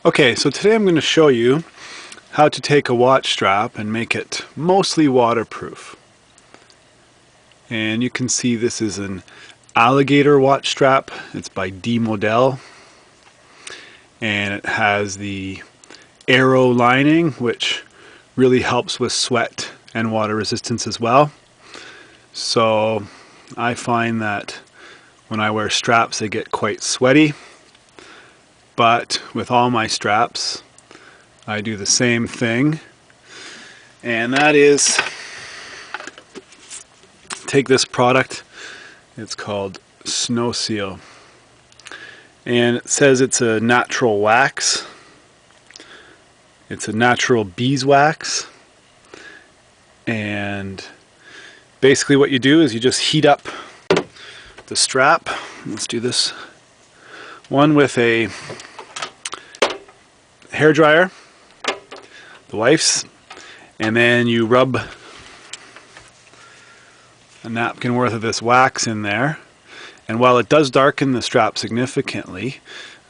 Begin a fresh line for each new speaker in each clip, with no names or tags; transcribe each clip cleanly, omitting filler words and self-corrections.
Okay, so today I'm going to show you how to take a watch strap and make it mostly waterproof. And you can see this is an alligator watch strap. It's by Di-Modell. And it has the AERO lining, which really helps with sweat and water resistance as well. So I find that when I wear straps they get quite sweaty. But with all my straps, I do the same thing, and that is take this product. It's called Snow Seal, and it says it's a natural wax. It's a natural beeswax, and basically what you do is you just heat up the strap. Let's do this one with a hair dryer, the wife's, and then you rub a napkin worth of this wax in there, and while it does darken the strap significantly,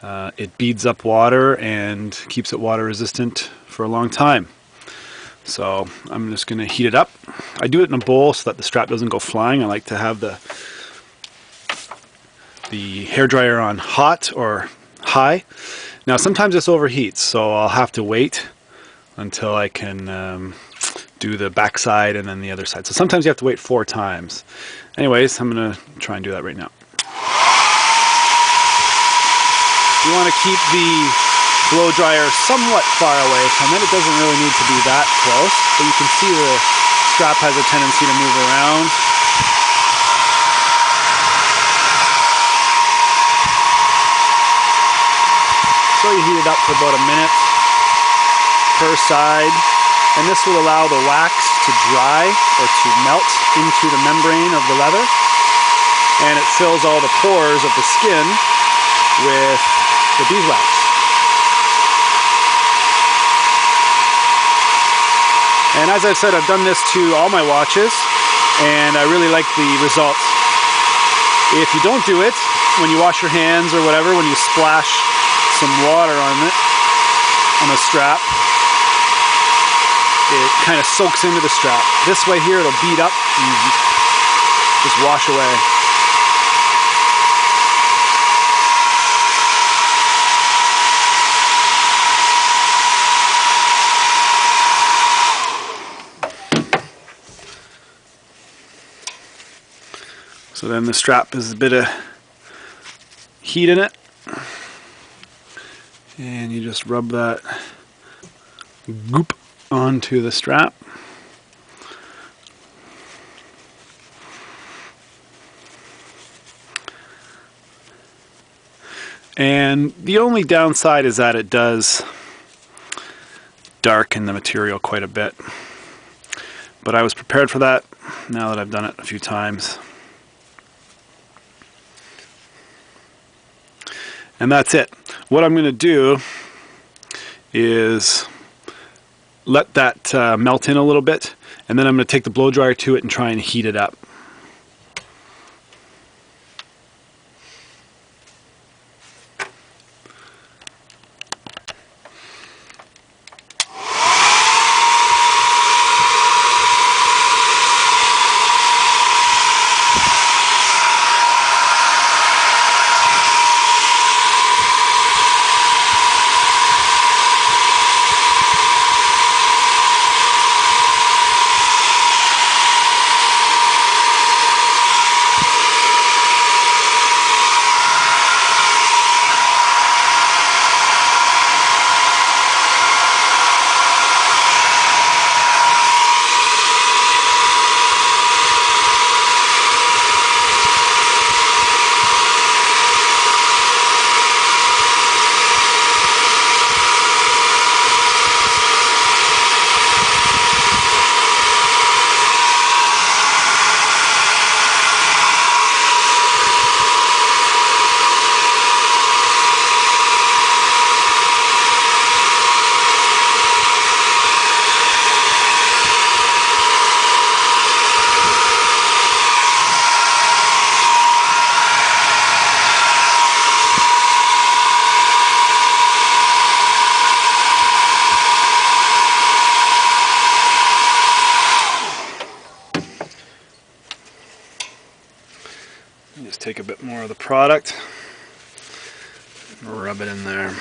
it beads up water and keeps it water resistant for a long time. So I'm just going to heat it up. I do it in a bowl so that the strap doesn't go flying. I like to have the hair dryer on hot or high. Now sometimes this overheats, so I'll have to wait until I can do the back side and then the other side. So sometimes you have to wait 4 times. Anyways, I'm going to try and do that right now. You want to keep the blow dryer somewhat far away from it. It doesn't really need to be that close, but you can see the strap has a tendency to move around. So you heat it up for about a minute per side, and this will allow the wax to dry or to melt into the membrane of the leather, and it fills all the pores of the skin with the beeswax. And as I've said, I've done this to all my watches, and I really like the results. If you don't do it, when you wash your hands or whatever, when you splash some water on it, on the strap, it kind of soaks into the strap. This way here it'll bead up and just wash away. So then the strap has a bit of heat in it, and you just rub that goop onto the strap. And the only downside is that it does darken the material quite a bit. But I was prepared for that now that I've done it a few times. And that's it. What I'm going to do is let that melt in a little bit, and then I'm going to take the blow dryer to it and try and heat it up. more of the product. Rub it in there.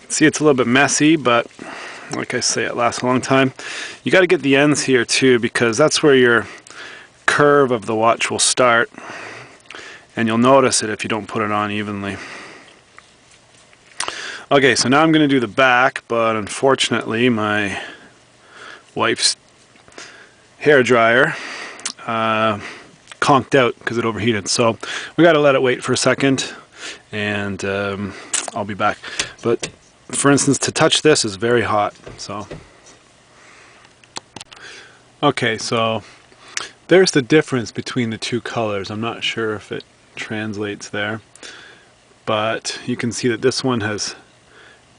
See, it's a little bit messy, but like I say, it lasts a long time. You got to get the ends here too, because that's where your curve of the watch will start, and you'll notice it if you don't put it on evenly. Okay, so now I'm going to do the back, but unfortunately my wife's hair dryer conked out because it overheated, so we got to let it wait for a second, and I'll be back. But for instance, to touch this is very hot. So okay, so there's the difference between the two colors. I'm not sure if it translates there, but you can see that this one has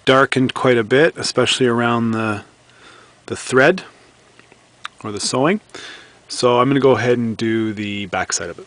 darkened quite a bit, especially around the thread or the sewing. So I'm going to go ahead and do the back side of it.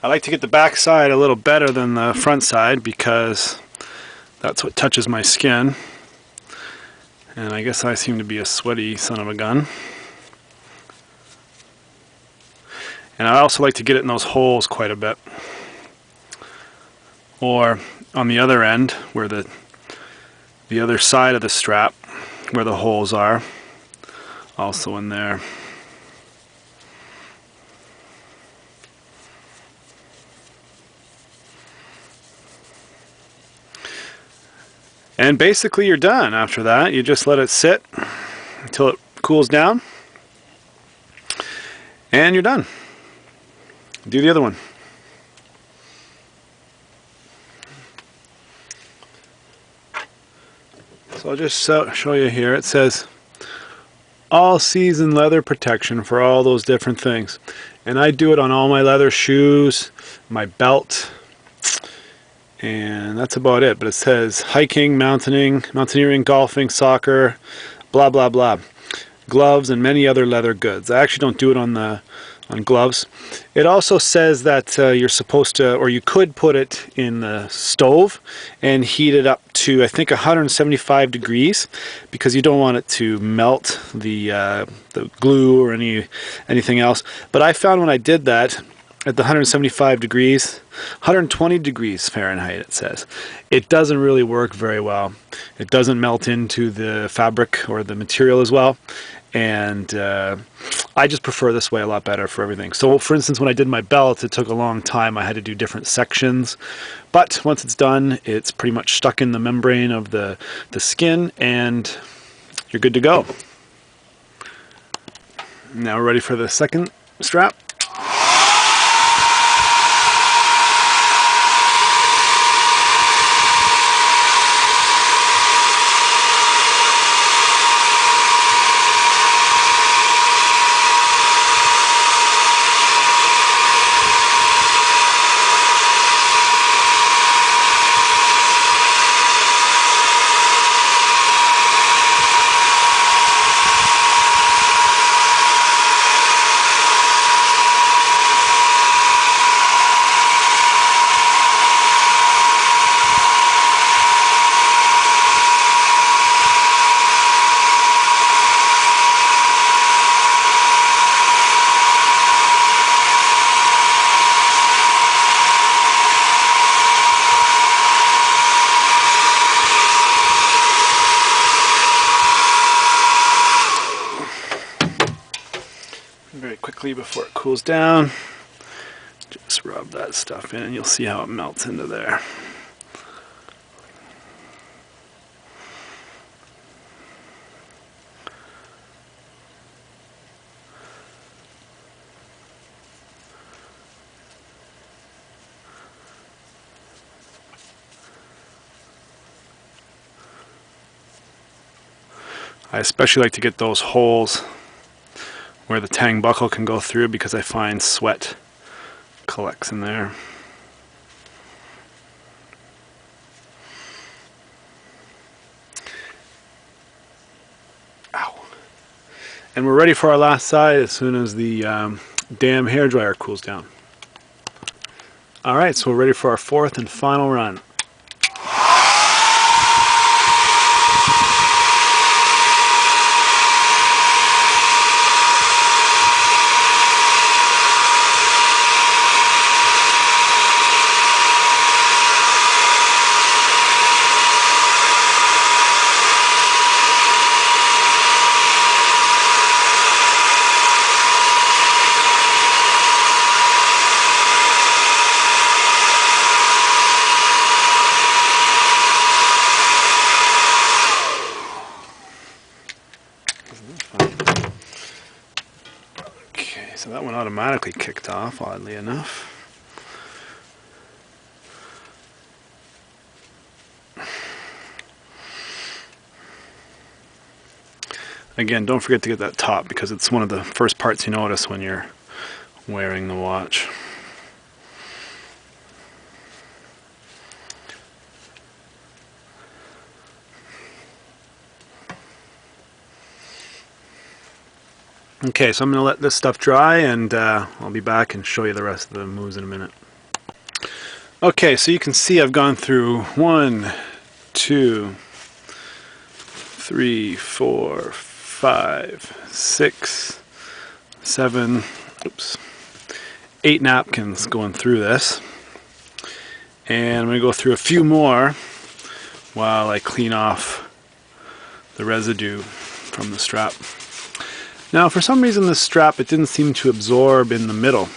I like to get the back side a little better than the front side because that's what touches my skin. And I guess I seem to be a sweaty son of a gun. And I also like to get it in those holes quite a bit. Or on the other end, where the other side of the strap, where the holes are, also in there. And basically you're done after that. You just let it sit until it cools down, and you're done. Do the other one. So I'll just show you here. It says all season leather protection for all those different things. And I do it on all my leather shoes, my belt, and that's about it. But it says hiking, mountaineering, golfing, soccer, blah blah blah, gloves, and many other leather goods. I actually don't do it on gloves. It also says that you're supposed to, or you could put it in the stove and heat it up to, I think, 175 degrees, because you don't want it to melt the glue or anything else. But I found when I did that at the 175 degrees, 120 degrees Fahrenheit, it says, it doesn't really work very well. It doesn't melt into the fabric or the material as well. And I just prefer this way a lot better for everything. So for instance, when I did my belt, it took a long time. I had to do different sections, but once it's done, it's pretty much stuck in the membrane of the skin, and you're good to go. Now we're ready for the second strap. quickly before it cools down. Just rub that stuff in and you'll see how it melts into there. I especially like to get those holes where the tang buckle can go through because I find sweat collects in there. Ow. And we're ready for our last side as soon as the damn hairdryer cools down. Alright, so we're ready for our fourth and final run. Okay, so that one automatically kicked off, oddly enough. Again, don't forget to get that top because it's one of the first parts you notice when you're wearing the watch. Okay, so I'm going to let this stuff dry and I'll be back and show you the rest of the moves in a minute. Okay, so you can see I've gone through 1, 2, 3, 4, 5, 6, 7, 8 napkins going through this. And I'm going to go through a few more while I clean off the residue from the strap. Now, for some reason this strap, it didn't seem to absorb in the middle.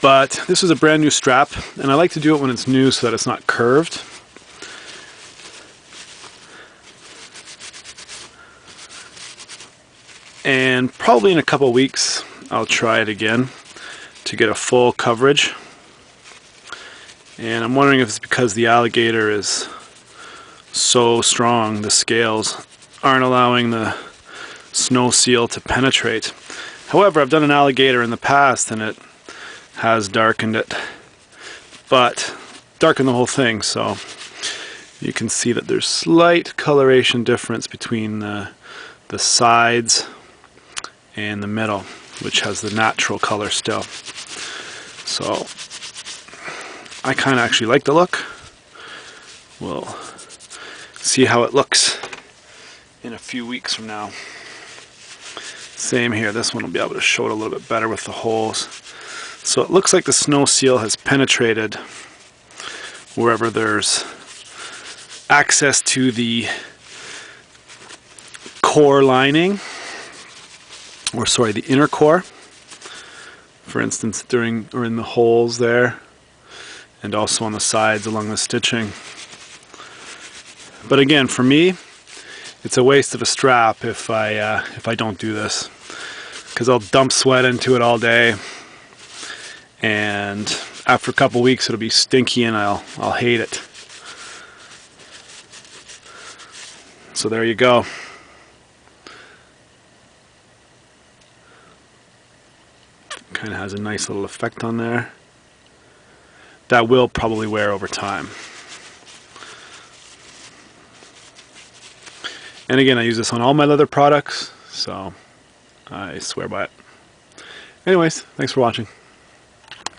But this is a brand new strap, and I like to do it when it's new so that it's not curved. And probably in a couple weeks, I'll try it again to get a full coverage. And I'm wondering if it's because the alligator is so strong, the scales aren't allowing the snow seal to penetrate. However, I've done an alligator in the past and it has darkened it, but darkened the whole thing, so you can see that there's slight coloration difference between the sides and the middle, which has the natural color still. So I kind of actually like the look. We'll see how it looks in a few weeks from now. Same here, this one will be able to show it a little bit better with the holes. So it looks like the snow seal has penetrated wherever there's access to the core lining, or sorry, the inner core. For instance, during or in the holes there, and also on the sides along the stitching. But again, for me, it's a waste of a strap if I don't do this, because I'll dump sweat into it all day, and after a couple weeks it'll be stinky and I'll hate it. So there you go. Kind of has a nice little effect on there. That will probably wear over time. And again, I use this on all my leather products, so I swear by it. Anyways, thanks for watching.